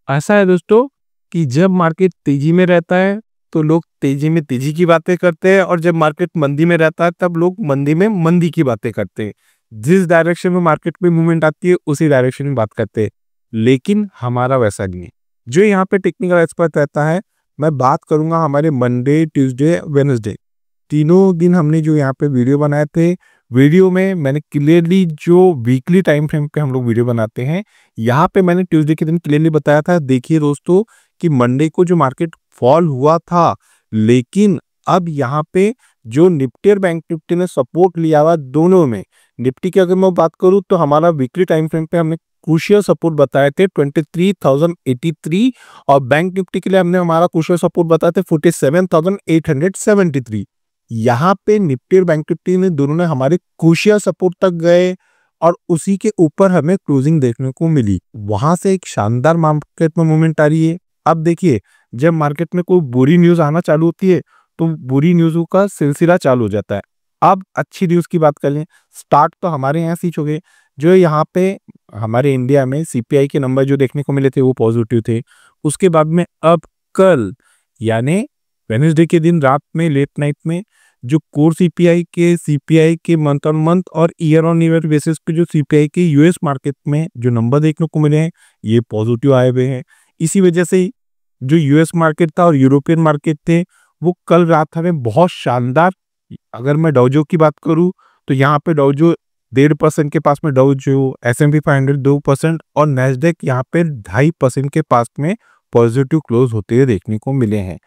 ऐसा है दोस्तों कि जब मार्केट तेजी में रहता है तो लोग तेजी में तेजी की बातें करते हैं और जब मार्केट मंदी में रहता है तब लोग मंदी में मंदी की बातें करते हैं। जिस डायरेक्शन में मार्केट में मूवमेंट आती है उसी डायरेक्शन में बात करते हैं। लेकिन हमारा वैसा नहीं है। जो यहाँ पे टेक्निकल एक्सपर्ट रहता है, मैं बात करूंगा हमारे मंडे, ट्यूसडे, वेडनेसडे तीनों दिन हमने जो यहाँ पे वीडियो बनाए थे। वीडियो में मैंने क्लियरली जो वीकली टाइम फ्रेम पे हम लोग वीडियो बनाते हैं, यहाँ पे मैंने ट्यूसडे के दिन क्लियरली बताया था। देखिए दोस्तों कि मंडे को जो मार्केट फॉल हुआ था, लेकिन अब यहाँ पे जो निफ्टी और बैंक निफ्टी ने सपोर्ट लिया हुआ दोनों में। निफ्टी की अगर मैं बात करूँ तो हमारा वीकली टाइम फ्रेम पे हमने क्रूशियल सपोर्ट बताए थे 23,083 और बैंक निफ्टी के लिए हमने हमारा क्रूशियल सपोर्ट बताए थे 47,873। यहाँ पे निफ्टी और बैंक निफ्टी ने दोनों ने हमारे क्रूशियल सपोर्ट तक गए और उसी के ऊपर हमें क्लोजिंग देखने को मिली। वहां से एक शानदार मार्केट में मूवमेंट आ रही है। अब देखिए, जब मार्केट में कोई बुरी न्यूज आना चालू होती है तो बुरी न्यूज़ों का सिलसिला चालू हो जाता है। अब अच्छी न्यूज की बात कर लें, स्टार्ट तो हमारे यहाँ से ही हो गए। जो यहाँ पे हमारे इंडिया में सीपीआई के नंबर जो देखने को मिले थे वो पॉजिटिव थे। उसके बाद में अब कल यानी वेडनेसडे के दिन रात में लेट नाइट में जो कोर सीपीआई के मंथ ऑन मंथ और ईयर ऑन ईयर बेसिस पे जो सीपीआई के यूएस मार्केट में जो नंबर देखने को मिले हैं ये पॉजिटिव आए हुए हैं। इसी वजह से जो यूएस मार्केट था और यूरोपियन मार्केट थे वो कल रात हमें बहुत शानदार। अगर मैं डाउजो की बात करूं तो यहाँ पे डाउजो 1.5% के पास में, डाउजो S&P 500 2% और नैस्डैक यहाँ पे 2.5% के पास में पॉजिटिव क्लोज होते हुए देखने को मिले हैं।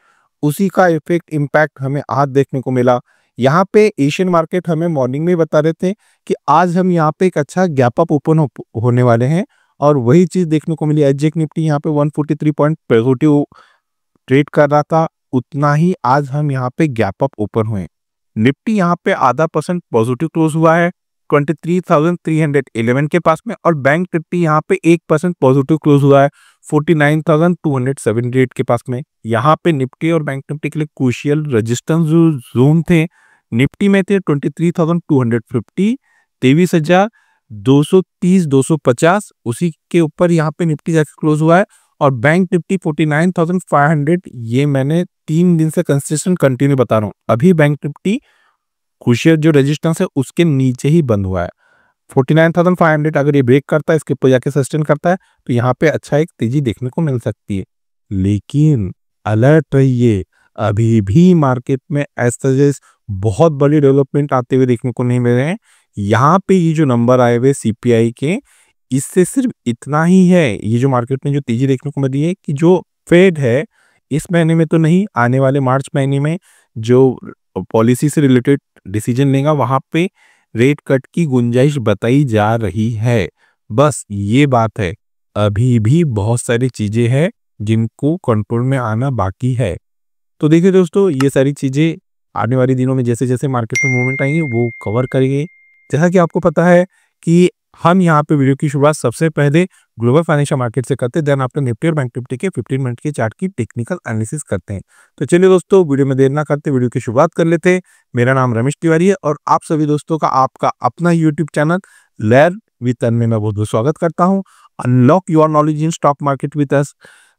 उसी का इफेक्ट इम्पैक्ट हमें आज देखने को मिला। यहाँ पे एशियन मार्केट हमें मॉर्निंग में बता रहे थे कि आज हम यहाँ पे एक अच्छा गैप अप ओपन होने वाले हैं और वही चीज देखने को मिली। एसजेक निफ्टी यहाँ पे 143 पॉइंट पॉजिटिव ट्रेड कर रहा था, उतना ही आज हम यहाँ पे गैप अप ओपन हुए। निफ्टी यहाँ पे 0.5% पॉजिटिव क्लोज हुआ है 23,311 के पास में और बैंक निफ्टी यहाँ पे 1% पॉजिटिव क्लोज हुआ है 49,278 के पास में। यहाँ पे निफ्टी और बैंक निफ्टी के लिए क्रूशियल रेजिस्टेंस जो जोन थे, निफ्टी में थे 23,250, 23,230, 250, उसी के ऊपर यहाँ पे निफ्टी जाके क्लोज हुआ है और बैंक निफ्टी 49,500। ये मैंने 3 दिन से कंसिस्टेंट कंटिन्यू बता रहा हूँ। अभी बैंक निफ्टी क्रूशियल जो रेजिस्टेंस है उसके नीचे ही बंद हुआ है 49,500। अगर ये ब्रेक करता है, इसके ऊपर जाके सस्टेन करता है तो यहाँ पे अच्छा एक तेजी देखने को मिल सकती है। लेकिन अलर्ट रहिए, अभी भी मार्केट में ऐसा बहुत बड़ी डेवलपमेंट आते हुए देखने को नहीं मिल रहे हैं। यहाँ पे ये जो नंबर आए हुए सीपीआई के, इससे सिर्फ इतना ही है। ये जो मार्केट में जो तेजी देखने को मिली है कि जो फेड है इस महीने में तो नहीं, आने वाले मार्च महीने में जो पॉलिसी से रिलेटेड डिसीजन लेगा वहां पे रेट कट की गुंजाइश बताई जा रही है। बस ये बात है, अभी भी बहुत सारी चीजें हैं जिनको कंट्रोल में आना बाकी है। तो देखिए दोस्तों, ये सारी चीजें आने वाले दिनों में जैसे जैसे मार्केट में मूवमेंट आएंगे वो कवर करेंगे। जैसा कि आपको पता है कि हम यहाँ पे वीडियो की शुरुआत सबसे पहले ग्लोबल फाइनेंशियल मार्केट से करते हैं, देन आपके निफ्टी और बैंक निफ्टी के 15 मिनट के चार्ट की टेक्निकल एनालिसिस करते हैं। तो चलिए दोस्तों, वीडियो में देर ना करते वीडियो की शुरुआत कर लेते हैं। मेरा नाम रमेश तिवारी है और आप सभी दोस्तों का आपका अपना यूट्यूब चैनल लर्न विद अन में मैं बहुत बहुत स्वागत करता हूँ। Unlock your knowledge in stock market with us.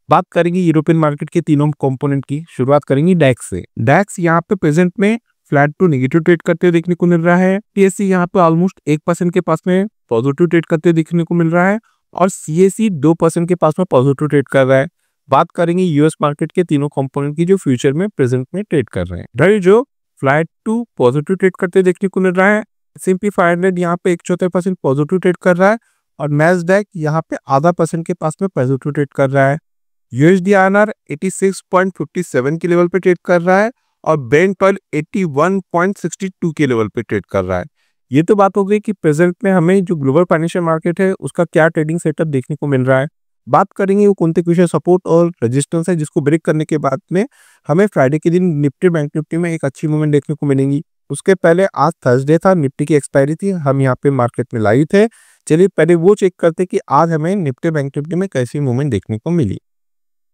बात करेंगे यूरोपियन मार्केट के तीनों कंपोनेंट की। शुरुआत करेंगे डैक्स से। डैक्स यहाँ पे प्रेजेंट में फ्लैट टू नेगेटिव ट्रेड करते हुए देखने को मिल रहा है। टीएससी यहाँ पे ऑलमोस्ट 1% के पास में पॉजिटिव ट्रेड करते हुए देखने को मिल रहा है और सीएससी 2% के पास में पॉजिटिव ट्रेड कर रहा है। बात करेंगे यूएस मार्केट के तीनों कंपोनेंट की जो फ्यूचर में प्रेजेंट में ट्रेड कर रहे हैं। ढाई जो फ्लैट टू पॉजिटिव ट्रेड करते देखने को मिल रहा है। S&P 500 यहाँ पे 1/4% पॉजिटिव ट्रेड कर रहा है और नैस्डैक यहाँ पे 0.5% के पास में पॉजिटिव ट्रेड कर रहा है। यूएसडी INR 86.57 के लेवल पे ट्रेड कर रहा है और ब्रेंट ऑयल 81.62 के लेवल पे ट्रेड कर रहा है। ये तो बात हो गई कि प्रेजेंट में हमें जो ग्लोबल फाइनेंशियल मार्केट है उसका क्या ट्रेडिंग सेटअप देखने को मिल रहा है। बात करेंगे वो कौन से क्रूशियल सपोर्ट और रेजिस्टेंस है जिसको ब्रेक करने के बाद में हमें फ्राइडे के दिन निफ्टी बैंक निफ्टी में एक अच्छी मूवमेंट देखने को मिलेंगी। उसके पहले आज थर्सडे था, निफ्टी की एक्सपायरी थी, हम यहाँ पे मार्केट में लाइव थे। चलिए पहले वो चेक करते कि आज हमें निफ्टी बैंक निफ्टी में कैसी मूवमेंट देखने को मिली।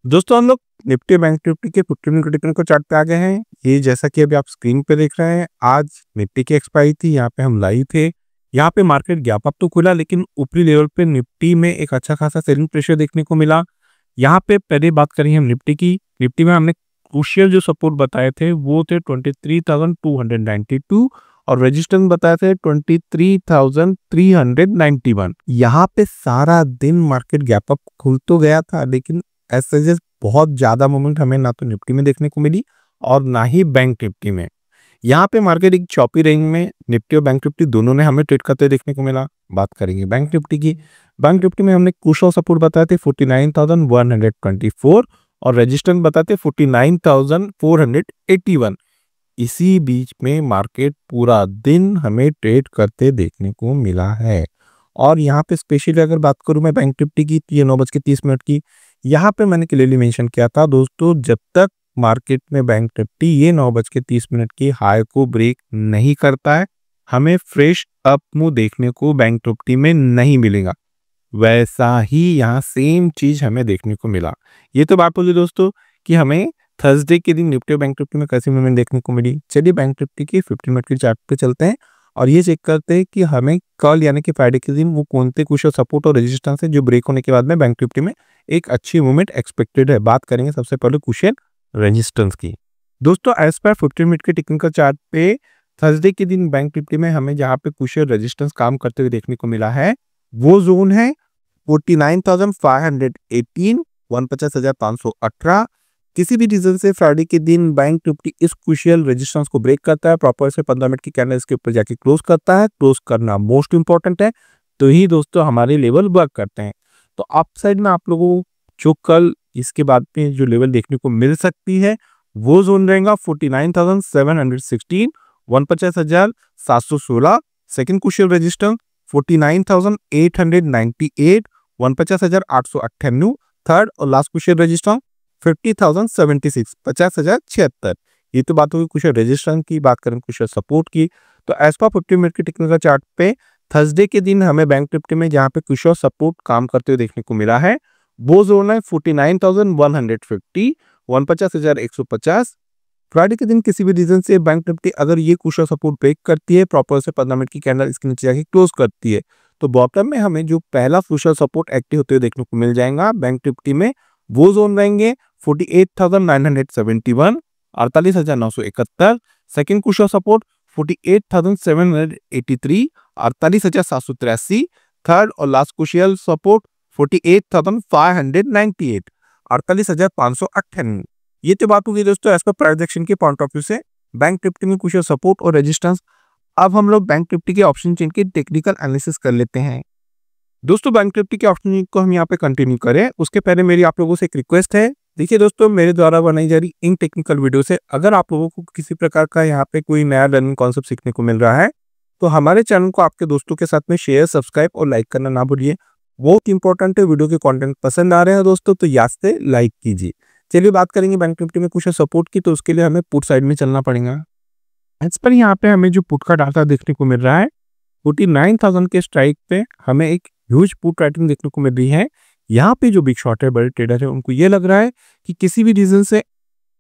दोस्तों हम लोग निफ्टी बैंक निफ्टी के 15 मिनट टेक्निकल चार्ट पे आ गए हैं। ये जैसा कि अभी आप स्क्रीन पे देख रहे हैं, आज निफ्टी की एक्सपायरी थी, यहाँ पे हम लाइव थे। यहाँ पे मार्केट गैप अप तो खुला लेकिन ऊपरी लेवल पे निफ्टी में एक अच्छा खासा सेलिंग प्रेशर देखने को मिला। यहाँ पे पहले बात करें हम निफ्टी की। निफ्टी में हमने क्रूशियल जो सपोर्ट बताए थे वो थे 23,292 और रेजिस्टेंस बताए थे 23,391। यहाँ पे सारा दिन मार्केट गैप अप खुल तो गया था, लेकिन ऐसे बहुत ज्यादा मूवमेंट हमें ना तो निफ्टी में देखने को मिली और ना ही बैंक निफ्टी में। यहाँ पे मार्केट एक चौपी रेंज में निफ्टी और बैंक निफ्टी दोनों ने हमें ट्रेड करते देखने को मिला। बात करेंगे बैंक निफ्टी की। बैंक निफ्टी में हमने क्रूशियल सपोर्ट बताए थे 49,124 और रेजिस्टेंस बताए थे 49,481। इसी बीच में मार्केट पूरा दिन हमें ट्रेड करते देखने को मिला है। और यहाँ पे स्पेशली अगर बात करूं मैं बैंक निफ्टी की, ये 9:30 की, यहाँ पे मैंने क्लियरली मेंशन किया था दोस्तों, जब तक मार्केट में बैंक निफ्टी ये 9:30 की हाई को ब्रेक नहीं करता है, हमें फ्रेश अप मूव देखने को बैंक निफ्टी में नहीं मिलेगा। वैसा ही यहाँ सेम चीज हमें देखने को मिला। ये तो बात होगी दोस्तों कि हमें थर्सडे के दिन निफ्टी और बैंक निफ्टी में कैसी मूवमेंट देखने को मिली। चलिए बैंक निफ्टी की 15 मिनट की चार्ट पे चलते हैं और ये चेक करते हैं कि हमें कल यानी कि फ्राइडे के दिन वो कौन से कुछ सपोर्ट और रेजिस्टेंस है जो ब्रेक होने के बाद में बैंक निफ्टी में एक अच्छी मूवमेंट एक्सपेक्टेड है। बात करेंगे सबसे पहले क्रूशियल रेजिस्टेंस की। दोस्तों एज पर 15 मिनट के टेक्निकल चार्ट पे थर्सडे के दिन बैंक निफ्टी में हमें जहाँ पे क्रूशियल रेजिस्टेंस काम करते हुए देखने को मिला है वो जोन है 49,518, 49,518। किसी भी रीजन से फ्राइडे के दिन बैंक निफ्टी इस क्रूशियल रेजिस्टेंस को ब्रेक करता है, प्रॉपर से 15 मिनट की कैंडल इसके ऊपर जाके क्लोज करता है। क्लोज करना मोस्ट इंपॉर्टेंट है, तो ही दोस्तों हमारे लेवल वर्क करते हैं। तो अप साइड में आप लोगों को जो कल इसके बाद में जो लेवल देखने को मिल सकती है वो जोन रहेगा 49,716, 49,716। Second crucial resistance 49,898, 49,898। थर्ड और लास्ट क्रूशियल रेजिस्टेंस 50,076, 50,076। ये तो बात होगी क्रूशियल रेजिस्टेंस की। बात करें क्रूशियल सपोर्ट की, तो एज पर 15 मिनट के टेक्निकल चार्ट पे थर्सडे के दिन हमें बैंक निफ्टी में जहां पे क्रूशियल सपोर्ट काम करते हुए देखने को मिला है वो जोन है 49,150, 49,150। फ्राइडे के दिन किसी भी रीजन से बैंक निफ्टी अगर ये क्रूशियल सपोर्ट ब्रेक करती है, प्रॉपर से 15 मिनट की कैंडल इसके नीचे जाके क्लोज करती है, तो बॉटम में हमें जो पहला क्रूशियल सपोर्ट एक्टिव होते हुए देखने को मिल जाएगा बैंक निफ्टी में, वो जोन रहेंगे 48,971, 48,971। Second crucial support 48,783, 48,783। थर्ड और लास्ट क्रूशियल सपोर्ट 48,598, 48,598। ये तो बात होगी दोस्तों एज पर प्राइस एक्शन के पॉइंट ऑफ व्यू से बैंक निफ्टी में क्रूशियल सपोर्ट और रेजिस्टेंस। अब हम लोग बैंक निफ्टी के ऑप्शन चेन की टेक्निकल एनालिसिस कर लेते हैं। दोस्तों बैंक निफ्टी के ऑप्शन चेन को हम यहाँ पे कंटिन्यू करें उसके पहले मेरी आप लोगों से एक रिक्वेस्ट है। देखिए दोस्तों, मेरे द्वारा बनाई जा रही इन टेक्निकल वीडियो से अगर आप लोगों को किसी प्रकार का यहाँ पे कोई नया लर्निंग कॉन्सेप्ट सीखने को मिल रहा है तो हमारे चैनल को आपके दोस्तों के साथ में शेयर, सब्सक्राइब और लाइक करना ना भूलिए। बहुत इंपॉर्टेंट है, वीडियो के कंटेंट पसंद आ रहे हैं दोस्तों तो याद से लाइक कीजिए। चलिए बात करेंगे बैंक निफ्टी में कुछ सपोर्ट की, तो उसके लिए हमें पुट साइड में चलना पड़ेगा। इस पर यहाँ पे हमें जो पुट का डाटा देखने को मिल रहा है 49,000 के स्ट्राइक पे हमें एक ह्यूज पुट राइटिंग देखने को मिल रही है। यहाँ पे जो बिग शॉट है, बड़े ट्रेडर है, उनको ये लग रहा है कि किसी भी रीजन से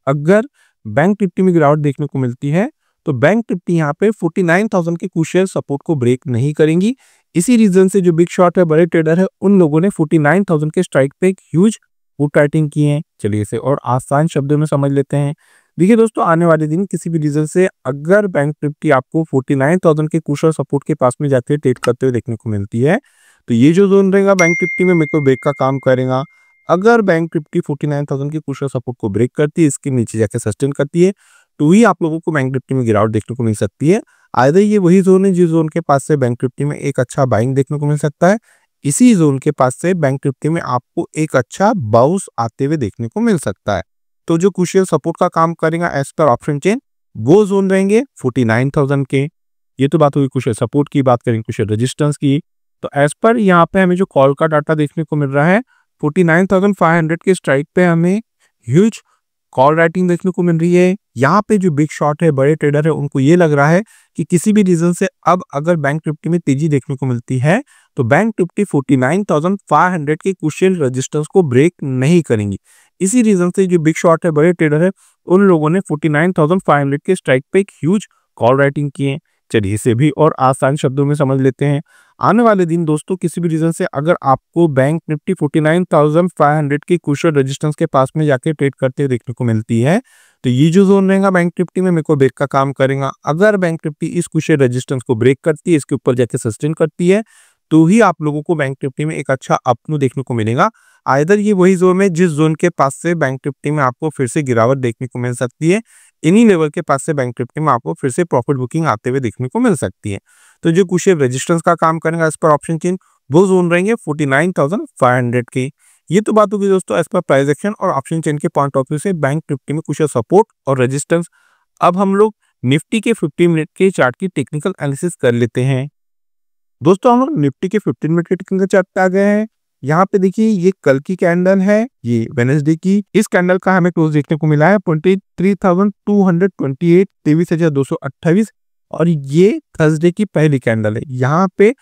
अगर बैंक निफ्टी में गिरावट देखने को मिलती है तो बैंक निफ्टी यहाँ पे 49,000 के क्रूशियल सपोर्ट को ब्रेक नहीं करेंगी। इसी रीजन से जो बिग शॉट है, बड़े ट्रेडर है, उन लोगों ने 49,000 के स्ट्राइक पे एक ह्यूज पुट राइटिंग की है। चलिए इसे और आसान शब्दों में समझ लेते हैं। देखिए दोस्तों, आने वाले दिन किसी भी रीजन से अगर बैंक निफ्टी आपको 49,000 के क्रूशियल सपोर्ट के पास में जाते हुए ट्रेड करते हुए देखने को मिलती है तो ये जो जोन रहेगा बैंक निफ्टी में मेरे को ब्रेक का काम करेगा। अगर बैंक निफ्टी 49,000 के क्रूशियल सपोर्ट को ब्रेक करती है, इसके नीचे जाके सस्टेन करती है, तो ही आप लोगों को बैंक निफ्टी में गिरावट देखने को मिल सकती है। आइदर ये वही जोन है जिस जोन के पास से बैंक निफ्टी में एक अच्छा बाइंग देखने को मिल सकता है, इसी जोन के पास से बैंक निफ्टी में आपको एक अच्छा बाउंस आते हुए देखने को मिल सकता है। तो जो क्रूशियल सपोर्ट का काम करेगा एज पर ऑप्शन चेन वो जोन रहेंगे 49,000 के। ये तो बात हुई क्रूशियल सपोर्ट की। बात करेंगे क्रूशियल रेजिस्टेंस की, तो एज पर यहाँ पे हमें जो कॉल का डाटा देखने को मिल रहा है 49,500 के स्ट्राइक पे हमें ह्यूज कॉल राइटिंग देखने को मिल रही है। यहाँ पे जो बिग शॉट है, बड़े ट्रेडर है, उनको ये लग रहा है कि किसी भी रीजन से अब अगर बैंक निफ्टी में तेजी देखने को मिलती है तो बैंक निफ्टी 49,500 के क्रूशियल रेजिस्टेंस को ब्रेक नहीं करेंगी। इसी रीजन से जो बिग शॉट है, बड़े ट्रेडर है, उन लोगों ने 49,500 के स्ट्राइक पे एक ह्यूज कॉल राइटिंग की है। चलिए इसे भी और आसान शब्दों में समझ लेते हैं। आने वाले दिन दोस्तों किसी भी रीजन से अगर आपको बैंक निफ्टी 49,500 की क्रूशियल रेजिस्टेंस के पास में जाके ट्रेड करते हुए देखने को मिलती है, तो ये जो जोन रहेगा बैंक निफ्टी में मेरे को ब्रेक का काम करेगा। अगर बैंक निफ्टी इस क्रूशियल रेजिस्टेंस को ब्रेक करती है, इसके ऊपर जाके सस्टेन करती है, तो ही आप लोगों को बैंक निफ्टी में एक अच्छा अपमूव देखने को मिलेगा। आइदर ये वही जोन है जिस जोन के पास से बैंक निफ्टी में आपको फिर से गिरावट देखने को मिल सकती है, इन्हीं लेवल के पास से बैंक निफ्टी में आपको फिर से प्रॉफिट बुकिंग आते हुए देखने को मिल सकती है। तो जो क्रूशियल रेजिस्टेंस का काम करेगा इस पर ऑप्शन चेन, वो जोन रहेंगे 49,500 के। ये तो बात होगी दोस्तों एज पर प्राइस एक्शन और ऑप्शन चेन के पॉइंट ऑफ व्यू से बैंक निफ्टी में क्रूशियल सपोर्ट और रेजिस्टेंस। अब हम लोग निफ्टी के 15 मिनट के चार्ट की टेक्निकल एनालिसिस कर लेते हैं। दोस्तों हम लोग निफ्टी के 15 मिनट के टेक्निकल चार्ट पे आ गए हैं। यहाँ पे देखिए ये कल की कैंडल है, ये वेडनेसडे की। इस कैंडल का हमें क्लोज देखने को मिला है 23,228, 23,228 और ये थर्सडे की पहली कैंडल है। यहाँ पे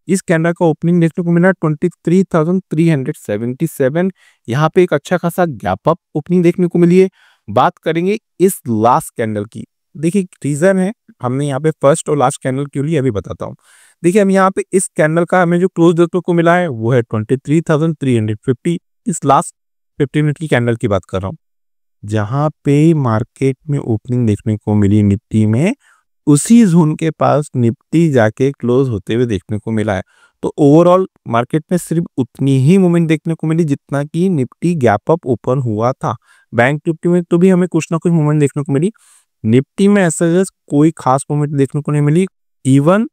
इस कैंडल का ओपनिंग देखने को मिला 23,377। यहाँ पे एक अच्छा खासा गैप अप ओपनिंग देखने को मिली है। बात करेंगे इस लास्ट कैंडल की। देखिए रीजन है हमने यहाँ पे फर्स्ट और लास्ट कैंडल क्यों ली अभी बताता हूँ। देखिए हम यहाँ पे इस कैंडल का हमें जो क्लोज देखने को मिला है वो है 23,350। इस लास्ट 15 मिनट की कैंडल की बात कर रहा हूँ, जहां पे मार्केट में ओपनिंग देखने को मिली निफ्टी में, उसी जोन के पास निफ्टी जाके क्लोज होते हुए देखने को मिला है। तो ओवरऑल मार्केट में सिर्फ उतनी ही मूवमेंट देखने को मिली जितना कि निफ्टी गैप अप ओपन हुआ था। बैंक निफ्टी में तो भी हमें कुछ ना कुछ मूवमेंट देखने को मिली, निफ्टी में ऐसा कोई खास मूवमेंट देखने को नहीं मिली। इवन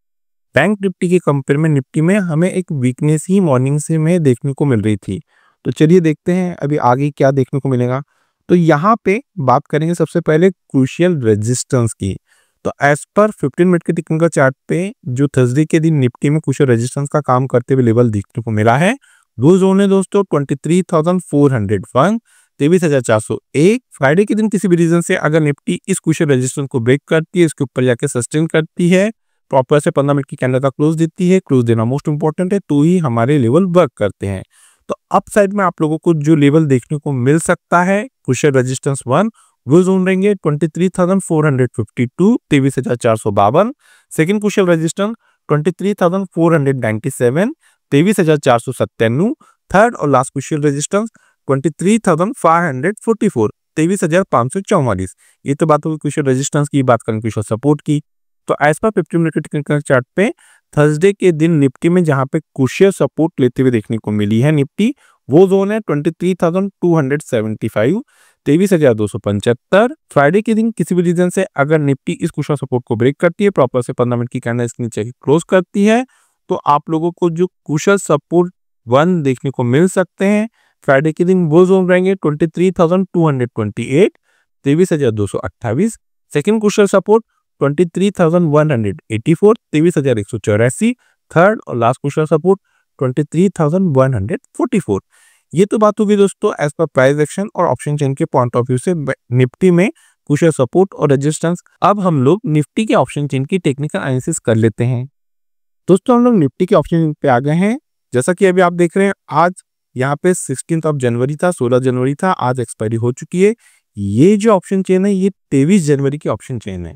बैंक निफ्टी के कंपेयर में निफ्टी में हमें एक वीकनेस ही मॉर्निंग से में देखने को मिल रही थी। तो चलिए देखते हैं अभी आगे क्या देखने को मिलेगा। तो यहाँ पे बात करेंगे सबसे पहले क्रूशियल रेजिस्टेंस की। तो एज पर 15 मिनट के टेक्निकल चार्ट पे जो थर्सडे के दिन निफ्टी में क्रूशियल रेजिस्टेंस का काम करते हुए लेवल देखने को मिला है, वो जोन है दोस्तों 23,401, 23,401। फ्राइडे के दिन किसी भी रीजन से अगर निफ्टी इस क्रूशियल रेजिस्टेंस को ब्रेक करती है, इसके ऊपर जाके सस्टेन करती है, प्रॉपर से 15 मिनट की कैंडल का क्लोज देती है, क्लोज देना मोस्ट इंपॉर्टेंट है, तो ही हमारे लेवल वर्क करते हैं। तो अप साइड में आप लोगों को जो लेवल देखने को मिल सकता है क्रूशियल रेजिस्टेंस 1, वो जोन रहेंगे 23,452, 23,452। Second crucial resistance 23,497, 23,497। थर्ड और लास्ट क्रूशियल रेजिस्टेंस 23,544, 23,544। ये तो बात होगी क्रूशियल रेजिस्टेंस की। बात करें क्रूशियल सपोर्ट की, तो एज पर 15 मिनट के टेक्निकल चार्ट पे थर्सडे के दिन निफ्टी में जहां पे क्रूशियल सपोर्ट लेते हुए देखने को मिली है निफ्टी, वो जोन है 23,275, 23,275। फ्राइडे के दिन किसी भी रीजन से अगर निफ्टी इस क्रूशियल सपोर्ट को ब्रेक करती है, प्रॉपर से 15 मिनट की कैंडल इसके नीचे क्लोज करती है, तो आप लोगों को जो क्रूशियल सपोर्ट 1 देखने को मिल सकते हैं फ्राइडे के दिन, वो जोन रहेंगे 23,228, 23,228। Second crucial support 23,184, 23,184। थर्ड और लास्ट क्रूशियल सपोर्ट 23,144। ये तो बात होगी दोस्तों एज पर प्राइस एक्शन और ऑप्शन चेन के पॉइंट ऑफ व्यू से निफ्टी में क्रूशियल सपोर्ट और रेजिस्टेंस। अब हम लोग निफ्टी के ऑप्शन चेन की टेक्निकल एनालिसिस कर लेते हैं। दोस्तों हम लोग निफ्टी के ऑप्शन चेन पे आ गए हैं। जैसा कि अभी आप देख रहे हैं, आज यहाँ पे 16 जनवरी था, 16 जनवरी था, आज एक्सपायरी हो चुकी है। ये जो ऑप्शन चेन है ये 23 जनवरी की ऑप्शन चेन है।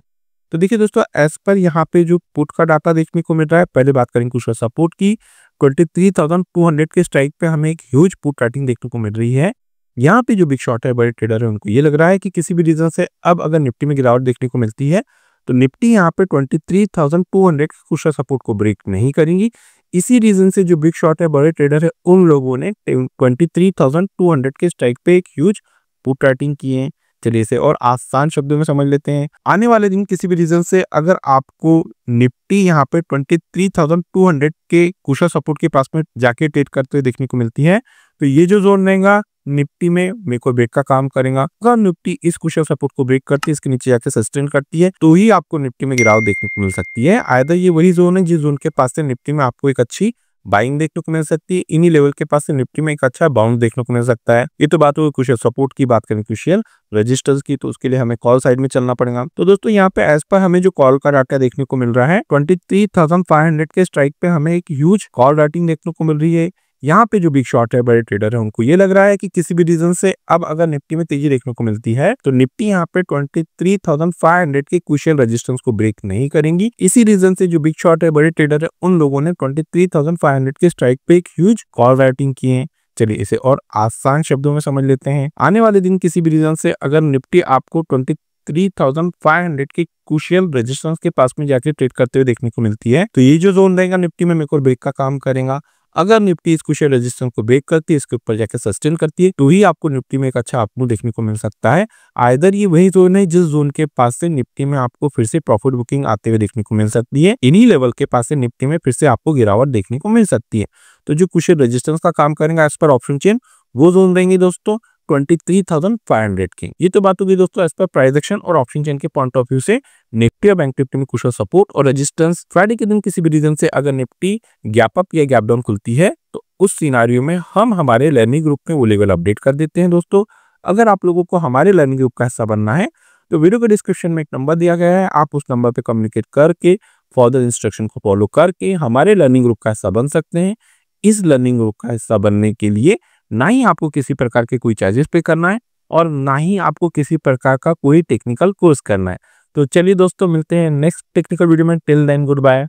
तो देखिए दोस्तों एज पर यहाँ पे जो पुट का डाटा देखने को मिल रहा है, पहले बात करेंगे क्रूशियल सपोर्ट की। 23,200 के स्ट्राइक पे हमें एक ह्यूज पुट राइटिंग देखने को मिल रही है। यहाँ पे जो बिग शॉट है, बड़े ट्रेडर है, उनको ये लग रहा है कि किसी भी रीजन से अब अगर निफ्टी में गिरावट देखने को मिलती है तो निफ्टी यहाँ पे 23,200 के क्रूशियल सपोर्ट को ब्रेक नहीं करेंगी। इसी रीजन से जो बिग शॉट है, बड़े ट्रेडर है, उन लोगों ने 23,200 के स्ट्राइक पे एक ह्यूज पुट राइटिंग किए हैं। चलिए इसे और आसान शब्दों में समझ लेते हैं। आने वाले दिन किसी भी रीजन से अगर आपको निफ्टी यहाँ पे 23,200 के क्रूशियल सपोर्ट के पास में जाके ट्रेड करते हुए देखने को मिलती है, तो ये जो जोन रहेगा निफ्टी में मेरे को ब्रेक का काम करेगा। अगर निफ्टी इस क्रूशियल सपोर्ट को ब्रेक करती है, इसके नीचे जाके सस्टेन करती है, तो ही आपको निफ्टी में गिरावट देखने को मिल सकती है। आइदर ये वही जोन है जिस जोन के पास से निफ्टी में आपको एक अच्छी बाइंग देखने को मिल सकती है, इन्हीं लेवल के पास से निफ्टी में एक अच्छा बाउंस देखने को मिल सकता है। ये तो बात होगी क्रूशियल सपोर्ट की। बात करें क्रूशियल रजिस्टर्स की, तो उसके लिए हमें कॉल साइड में चलना पड़ेगा। तो दोस्तों यहाँ पे एज पर हमें जो कॉल का डाटा देखने को मिल रहा है, 23,500 के स्ट्राइक पे हमें एक ह्यूज कॉल राइटिंग देखने को मिल रही है। यहाँ पे जो बिग शॉर्ट है, बड़े ट्रेडर है, उनको ये लग रहा है कि किसी भी रीजन से अब अगर निफ्टी में तेजी देखने को मिलती है तो निफ्टी यहाँ पे 23,500 के क्रूशियल रेजिस्टेंस को ब्रेक नहीं करेंगी। इसी रीजन से जो बिग शॉर्ट है, बड़े ट्रेडर है, उन लोगों ने 23,500 के स्ट्राइक पे एक ह्यूज कॉल राइटिंग किए हैं। चलिए इसे और आसान शब्दों में समझ लेते हैं। आने वाले दिन किसी भी रीजन से अगर निफ्टी आपको 23,500 के क्रूशियल रेजिस्टेंस के पास में जाके ट्रेड करते हुए देखने को मिलती है तो ये जो जोन रहेगा निफ्टी में मेक और ब्रेक का काम करेगा। अगर निफ्टी इस क्रूशियल रेजिस्टेंस को ब्रेक करती है, इसके ऊपर जाके सस्टेन करती है, तो ही आपको निफ्टी में एक अच्छा अपमूव देखने को मिल सकता है। आइदर ये वही जोन है जिस जोन के पास से निफ्टी में आपको फिर से प्रॉफिट बुकिंग आते हुए देखने को मिल सकती है, इन्हीं लेवल के पास से निफ्टी में फिर से आपको गिरावट देखने को मिल सकती है। तो जो क्रूशियल रेजिस्टेंस का काम करेगा एज पर ऑप्शन चेन, वो जोन रहेंगे दोस्तों 23,500 की। ये तो बात होगी दोस्तों एज पर प्राइस एक्शन और ऑप्शन चेन के पॉइंट ऑफ व्यू से निफ्टी और बैंक निफ्टी में क्रूशियल सपोर्ट और रेजिस्टेंस। फ्राइडे के दिन किसी भी रीजन से अगर निफ्टी गैप अप या गैप डाउन खुलती है तो उस सिनारियो में हम हमारे लर्निंग ग्रुप में वो लेवल अपडेट कर देते हैं। दोस्तों अगर आप लोगों को हमारे लर्निंग ग्रुप का हिस्सा बनना है तो वीडियो के डिस्क्रिप्शन में एक नंबर दिया गया है, आप उस नंबर पे कम्युनिकेट करके फर्दर इंस्ट्रक्शन को फॉलो करके हमारे लर्निंग ग्रुप का हिस्सा बन सकते हैं। इस लर्निंग ग्रुप का हिस्सा बनने के लिए ना ही आपको किसी प्रकार के कोई चार्जेस पे करना है और ना ही आपको किसी प्रकार का कोई टेक्निकल कोर्स करना है। तो चलिए दोस्तों मिलते हैं नेक्स्ट टेक्निकल वीडियो में। Till then good bye.